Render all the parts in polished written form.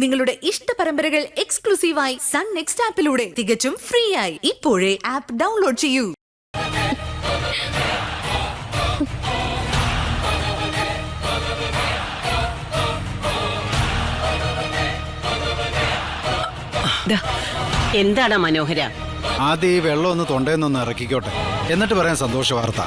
നിങ്ങളുടെ ഇഷ്ട പരമ്പരകൾ എക്സ്ക്ലൂസീവായി സൺ നെക്സ്റ്റ് ആപ്പിലൂടെ തികച്ചും ഫ്രീ ആയി. ഇപ്പോഴേ ആപ്പ് ഡൗൺലോഡ് ചെയ്യൂ. എന്താണ് മനോഹര? ആദ്യം ഈ വെള്ളം ഒന്ന് തൊണ്ടേന്നൊന്ന് ഇറക്കിക്കോട്ടെ, എന്നിട്ട് പറയാൻ സന്തോഷ വാർത്ത.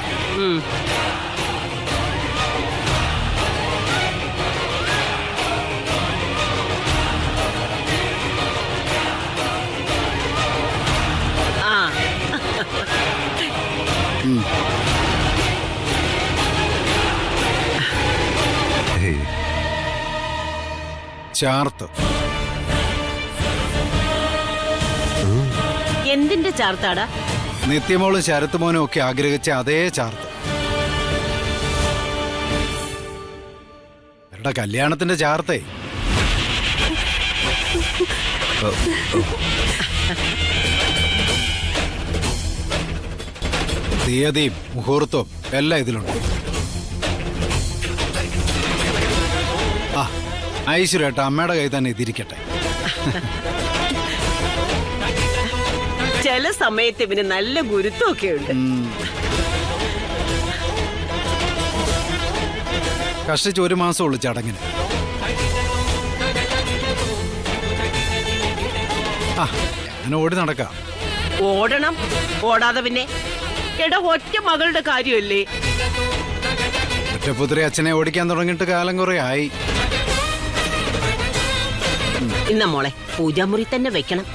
ചാർത്ത്. എന്തിന്റെ ചാർത്താടാ? നിത്യമോളും ശരത്തുമോനും ഒക്കെ ആഗ്രഹിച്ച അതേ ചാർത്ത്. എടാ, കല്യാണത്തിന്റെ ചാർത്തേ. തീയതിയും മുഹൂർത്തവും എല്ലാം ഇതിലുണ്ട്. ആ, ഐശ്വര്യേട്ട അമ്മയുടെ കൈ തന്നെ ഇതിരിക്കട്ടെ. ചില സമയത്ത് ഇവന് നല്ല ഗുരുത്വമൊക്കെ ഉണ്ട്. കഷ്ടിച്ച് 1 മാസം ഉള്ളു ചടങ്ങിന്. അങ്ങനെ ഓടി നടക്കാം. ഓടണം, ഓടാതെ പിന്നെ. എടാ, ഒറ്റ മകളുടെ കാര്യമല്ലേ? ഒറ്റപുത്രി അച്ഛനെ ഓടിക്കാൻ തുടങ്ങിയിട്ട് കാലം കുറെ ആയി. ഇന്ന മോളെ, പൂജാമുറി തന്നെ വെക്കണം.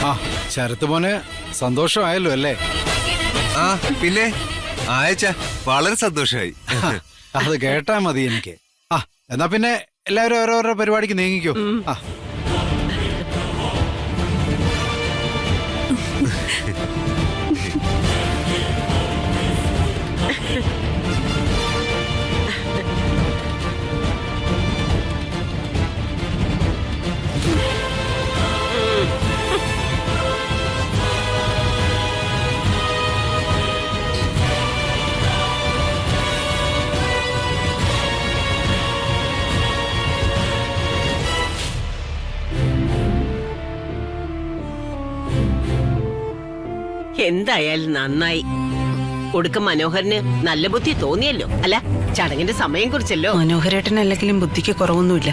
ആ, ശരത്തുമോന് സന്തോഷമായല്ലോ അല്ലേ? ആ, പിന്നെ ആയച്ച വളരെ സന്തോഷമായി. അത് കേട്ടാ മതി എനിക്ക്. ആ, എന്നാ പിന്നെ എല്ലാവരും ഓരോരോ പരിപാടിക്ക് നീങ്ങിക്കോ. ആ, എന്തായാലും നന്നായി. ഒടുക്കം മനോഹരന് നല്ല ബുദ്ധി തോന്നിയല്ലോ. അല്ല, ചടങ്ങിന്റെ സമയം കുറിച്ചല്ലോ. മനോഹരേട്ടനല്ലെങ്കിലും ബുദ്ധിക്ക് കുറവൊന്നുമില്ല.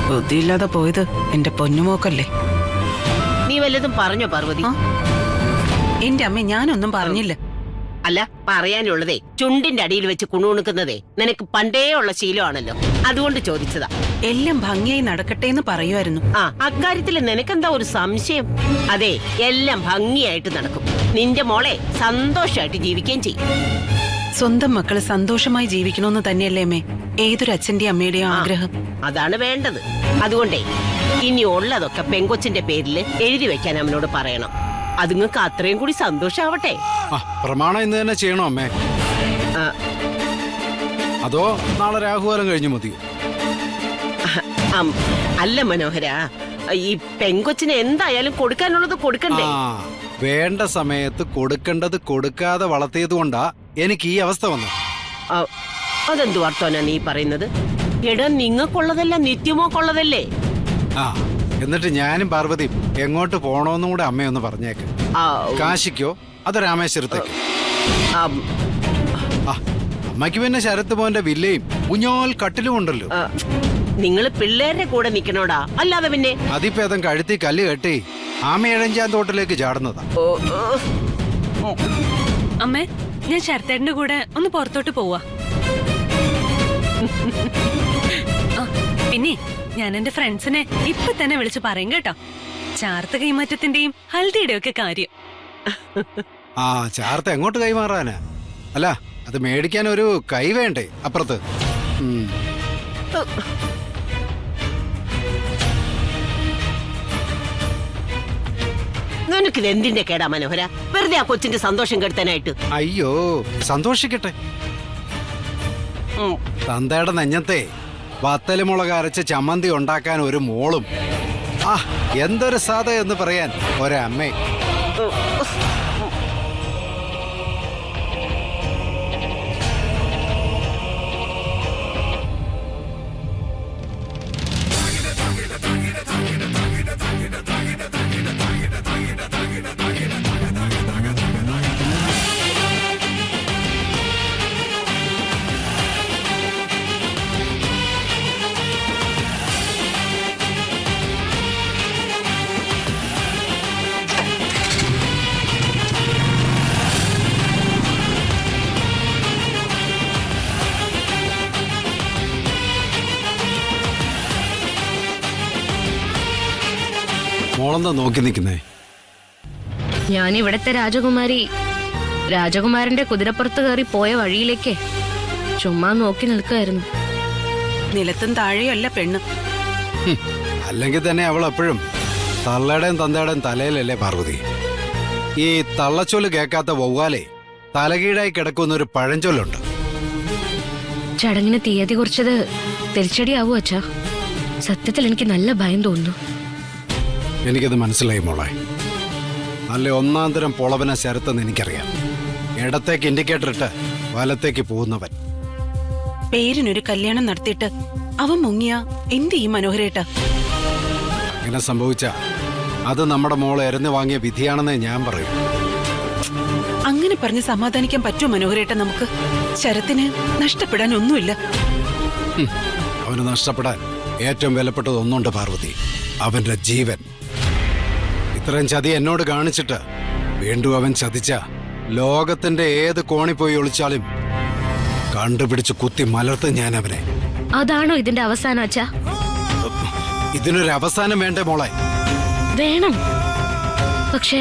ബുദ്ധിയില്ലാതെ പോയത് എന്റെ പൊന്നുമോക്കല്ലേ. നീ വല്ലതും പറഞ്ഞോ പാർവതി? എന്റെ അമ്മ ഞാനൊന്നും പറഞ്ഞില്ല. അല്ല, പറയാനുള്ളതേ ചുണ്ടിന്റെ അടിയിൽ വെച്ച് കുണുകുണുക്കുന്നതേ നിനക്ക് പണ്ടേ ഉള്ള ശീലമാണല്ലോ, അതുകൊണ്ട് ചോദിച്ചതാ. എല്ലാം ഭംഗിയായി നടക്കട്ടെ എന്ന് പറയുമായിരുന്നു. ആ, അക്കാര്യത്തിൽ നിനക്കെന്താ ഒരു സംശയം? അതെ, എല്ലാം ഭംഗിയായിട്ട് നടക്കും. നിന്റെ മോളെ സന്തോഷമായിട്ട് ജീവിക്കുകയും ചെയ്യും. സ്വന്തം മക്കള് സന്തോഷമായി ജീവിക്കണമെന്ന് തന്നെയല്ലേ അമ്മേ ഏതൊരു അച്ഛന്റെയും അമ്മയുടെയും ആഗ്രഹം. അതാണ് വേണ്ടത്. അതുകൊണ്ടേ ഇനി ഉള്ളതൊക്കെ പെങ്കൊച്ചിന്റെ പേരിൽ എഴുതി വെക്കാൻ അവനോട് പറയണം. അതുങ്ങൾക്ക് അത്രയും കൂടി സന്തോഷാവട്ടെ. പ്രമാണം ഇന്ന് തന്നെ ചെയ്യണോ അമ്മേ? അതോ നാളെ രാഹുകാലം കഴിഞ്ഞു മതിയോ? അല്ല മനോഹര, ഈ പെങ്കൊച്ചിന് എന്തായാലും കൊടുക്കാനുള്ളത് കൊടുക്കണ്ടേ? വേണ്ട സമയത്ത് കൊടുക്കേണ്ടത് കൊടുക്കാതെ വളർത്തിയത് കൊണ്ടാ എനിക്ക് ഈ അവസ്ഥ വന്നത്. അതെന്തു വർത്താനാ നീ പറയുന്നത്? എടാ, നിങ്ങൾക്കുള്ളതെല്ലാം നിത്യമോക്കുള്ളതല്ലേ? എന്നിട്ട് ഞാനും പാർവതിയും എങ്ങോട്ട് പോണോന്നും കൂടെ അമ്മയൊന്ന് പറഞ്ഞേക്ക്. കാശിക്കോ അതോ രാമേശ്വരത്തേക്ക്? അമ്മയ്ക്ക് പിന്നെ ശരത്ത് മോന്റെ വില്ലയും കുഞ്ഞോൽ കട്ടിലും ഉണ്ടല്ലോ. നിങ്ങൾ പിള്ളേരുടെ കൂടെ നിക്കണോടാ, അല്ലാതെ പിന്നെ. അതിപ്പേദം കഴുത്തി കല്ല് കെട്ടി ആമയഴഞ്ചാൻ തോട്ടിലേക്ക് ചാടുന്നതാ. അമ്മേ, ഞാൻ ശരത്തേട്ടന്റെ കൂടെ ഒന്ന് പുറത്തോട്ട് പോവാ. പിന്നെ ഞാൻ എന്റെ ഫ്രണ്ട്സിനെ ഇപ്പൊ തന്നെ വിളിച്ചു പറയും കേട്ടോ, ചാർത്ത കൈമാറ്റത്തിന്റെയും ഹൽദിയുടെ ഒക്കെ കാര്യം. ചാർത്ത എങ്ങോട്ട് കൈമാറാനാ? അല്ല, അത് മേടിക്കാൻ ഒരു കൈ വേണ്ടേ അപ്പുറത്ത്? നിനക്കിത് എന്തിന്റെ കേടാ മനോഹര? വെറുതെ ആ കൊച്ചിന്റെ സന്തോഷം കെടുത്താനായിട്ട്. അയ്യോ, സന്തോഷിക്കട്ടെ. തന്തയുടെ നെഞ്ഞത്തെ വത്തലുമുളക് അരച്ച് ചമ്മന്തി ഉണ്ടാക്കാൻ ഒരു മോളും, എന്തൊരു സാധ എന്ന് പറയാൻ ഒരമ്മേ. മോളെന്താ നോക്കി നിൽക്കുന്നേ? ഞാൻ ഇവിടത്തെ രാജകുമാരന്റെ കുതിരപ്പുറത്ത് കയറി പോയ വഴിയിലേക്ക് ചുമ്മാ നോക്കി നിൽക്കായിരുന്നു. നിലത്തും താഴെയല്ല പെണ്ണ്. അല്ലെങ്കിൽ തന്നെ അവൾ എപ്പോഴും തള്ളയുടെയും തന്തയുടെയും തലയിലല്ലേ പാർവതി? ഈ തള്ളച്ചൊല്ല് കേൾക്കാത്ത വവ്വാലെ തലകീഴായി കിടക്കുന്ന ഒരു പഴഞ്ചൊല്ലുണ്ട്. ചടങ്ങിന് തീയതി കുറിച്ചത് തിരിച്ചടിയാവൂ അച്ഛാ. സത്യത്തിൽ എനിക്ക് നല്ല ഭയം തോന്നുന്നു. എനിക്കത് മനസ്സിലായി മോളെ. നല്ല ഒന്നാം തരം പൊളവന ശരത്തെന്ന് എനിക്കറിയാം. ഇടത്തേക്ക് ഇൻഡിക്കേറ്റർ ഇട്ട് വലത്തേക്ക് പോകുന്നവൻ. പേരിനൊരു കല്യാണം നടത്തിയിട്ട് അവൻ മുങ്ങിയ എന്ത് ഈ മനോഹരേട്ട? അങ്ങനെ സംഭവിച്ച അത് നമ്മുടെ മോളെ എറിഞ്ഞു വാങ്ങിയ വിധിയാണെന്നേ ഞാൻ പറയും. അങ്ങനെ പറഞ്ഞ് സമാധാനിക്കാൻ പറ്റുമോ മനോഹരേട്ട? നമുക്ക് ശരത്തിന് നഷ്ടപ്പെടാൻ ഒന്നുമില്ല. അവന് നഷ്ടപ്പെടാൻ ഏറ്റവും വിലപ്പെട്ടത് ഒന്നുണ്ട് പാർവതി, അവന്റെ ജീവൻ. ഇത്രയും ചതി എന്നോട് കാണിച്ചിട്ട് വീണ്ടും അവൻ ചതിച്ച ലോകത്തിന്റെ ഏത് കോണി പോയി ഒളിച്ചാലും കണ്ടുപിടിച്ച് കുത്തി മലർത്തും ഞാൻ അവനെ. അതാണോ ഇതിന്റെ അവസാനം അച്ഛാ? ഇതിനൊരു അവസാനം വേണ്ടേ മോളെ? വേണം. പക്ഷെ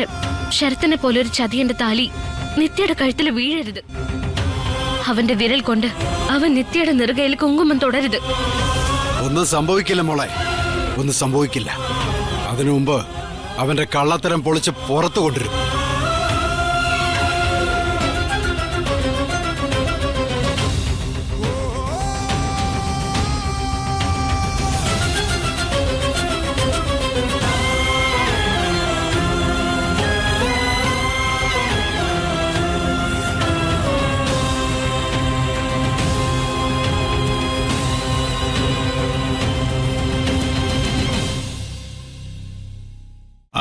ശരത്തിനെ പോലെ ഒരു ചതിയന്റെ താലി നിത്യയുടെ കഴുത്തിൽ വീഴരുത്. അവന്റെ വിരൽ കൊണ്ട് അവൻ നിത്യയുടെ നെറുകയിൽ കുങ്കുമം തുടരുത്. ഒന്നും സംഭവിക്കില്ല മോളെ, ഒന്നും സംഭവിക്കില്ല. അതിനു മുമ്പ് അവന്റെ കള്ളത്തരം പൊളിച്ച് പുറത്തു കൊണ്ടുവരും.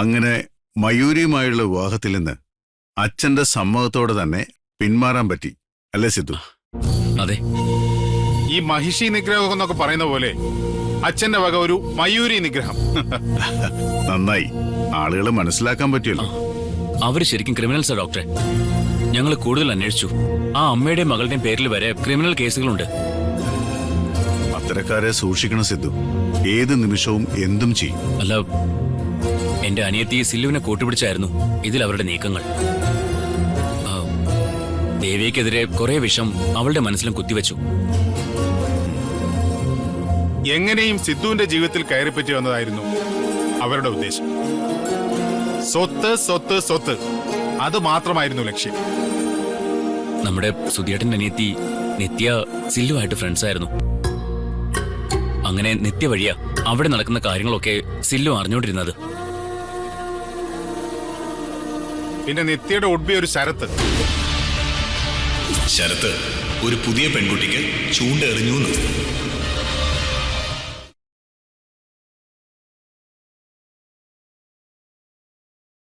അങ്ങനെ മയൂരിയുമായുള്ള വിവാഹത്തിൽ നിന്ന് അച്ഛന്റെ സമ്മതത്തോടെ തന്നെ പിന്മാറാൻ പറ്റി, അല്ലേ സിദ്ധു? അതെ. ഈ മഹിഷി നിഗ്രഹം എന്നൊക്കെ പറയുന്ന പോലെ അച്ഛന്റെ വക ഒരു മയൂരി നിഗ്രഹം. നന്നായി, ആളുകളെ മനസ്സിലാക്കാൻ പറ്റിയല്ലോ. അവര് ശരിക്കും ക്രിമിനൽസാ ഡോക്ടറെ. ഞങ്ങൾ കൂടുതൽ അന്വേഷിച്ചു. ആ അമ്മയുടെയും മകളുടെയും പേരിൽ വരെ ക്രിമിനൽ കേസുകളുണ്ട്. അത്തരക്കാരെ സൂക്ഷിക്കണം സിദ്ധു. ഏത് നിമിഷവും എന്തും ചെയ്യും. അല്ല, എന്റെ അനിയത്തി സില്ലുവിനെ കൂട്ടുപിടിച്ചായിരുന്നു ഇതിൽ അവരുടെ നീക്കങ്ങൾ. ദേവിക്കെതിരെ കുറെ വിഷം അവളുടെ മനസ്സിലും കുത്തിവെച്ചു. എങ്ങനെയും സിദ്ധുവിന്റെ ജീവിതത്തിൽ കയറിപ്പറ്റി വന്നതായിരുന്നു അവരുടെ ഉദ്ദേശം. സ്വത്ത് സ്വത്ത് സ്വത്ത്, അത് മാത്രമായിരുന്നു ലക്ഷ്യം. നമ്മുടെ സുധിയേട്ടന്റെ അനിയത്തി നിത്യ സില്ലുമായിട്ട് ഫ്രണ്ട്സ് ആയിരുന്നു. അങ്ങനെ നിത്യ വഴിയാ അവിടെ നടക്കുന്ന കാര്യങ്ങളൊക്കെ സില്ലു അറിഞ്ഞോണ്ടിരുന്നത്. പിന്നെ നിത്യയുടെ ഉഡ്ബി ഒരു ശരത്ത്. ശരത്ത് ഒരു പുതിയ പെൺകുട്ടിക്ക് ചൂണ്ടെറിഞ്ഞു.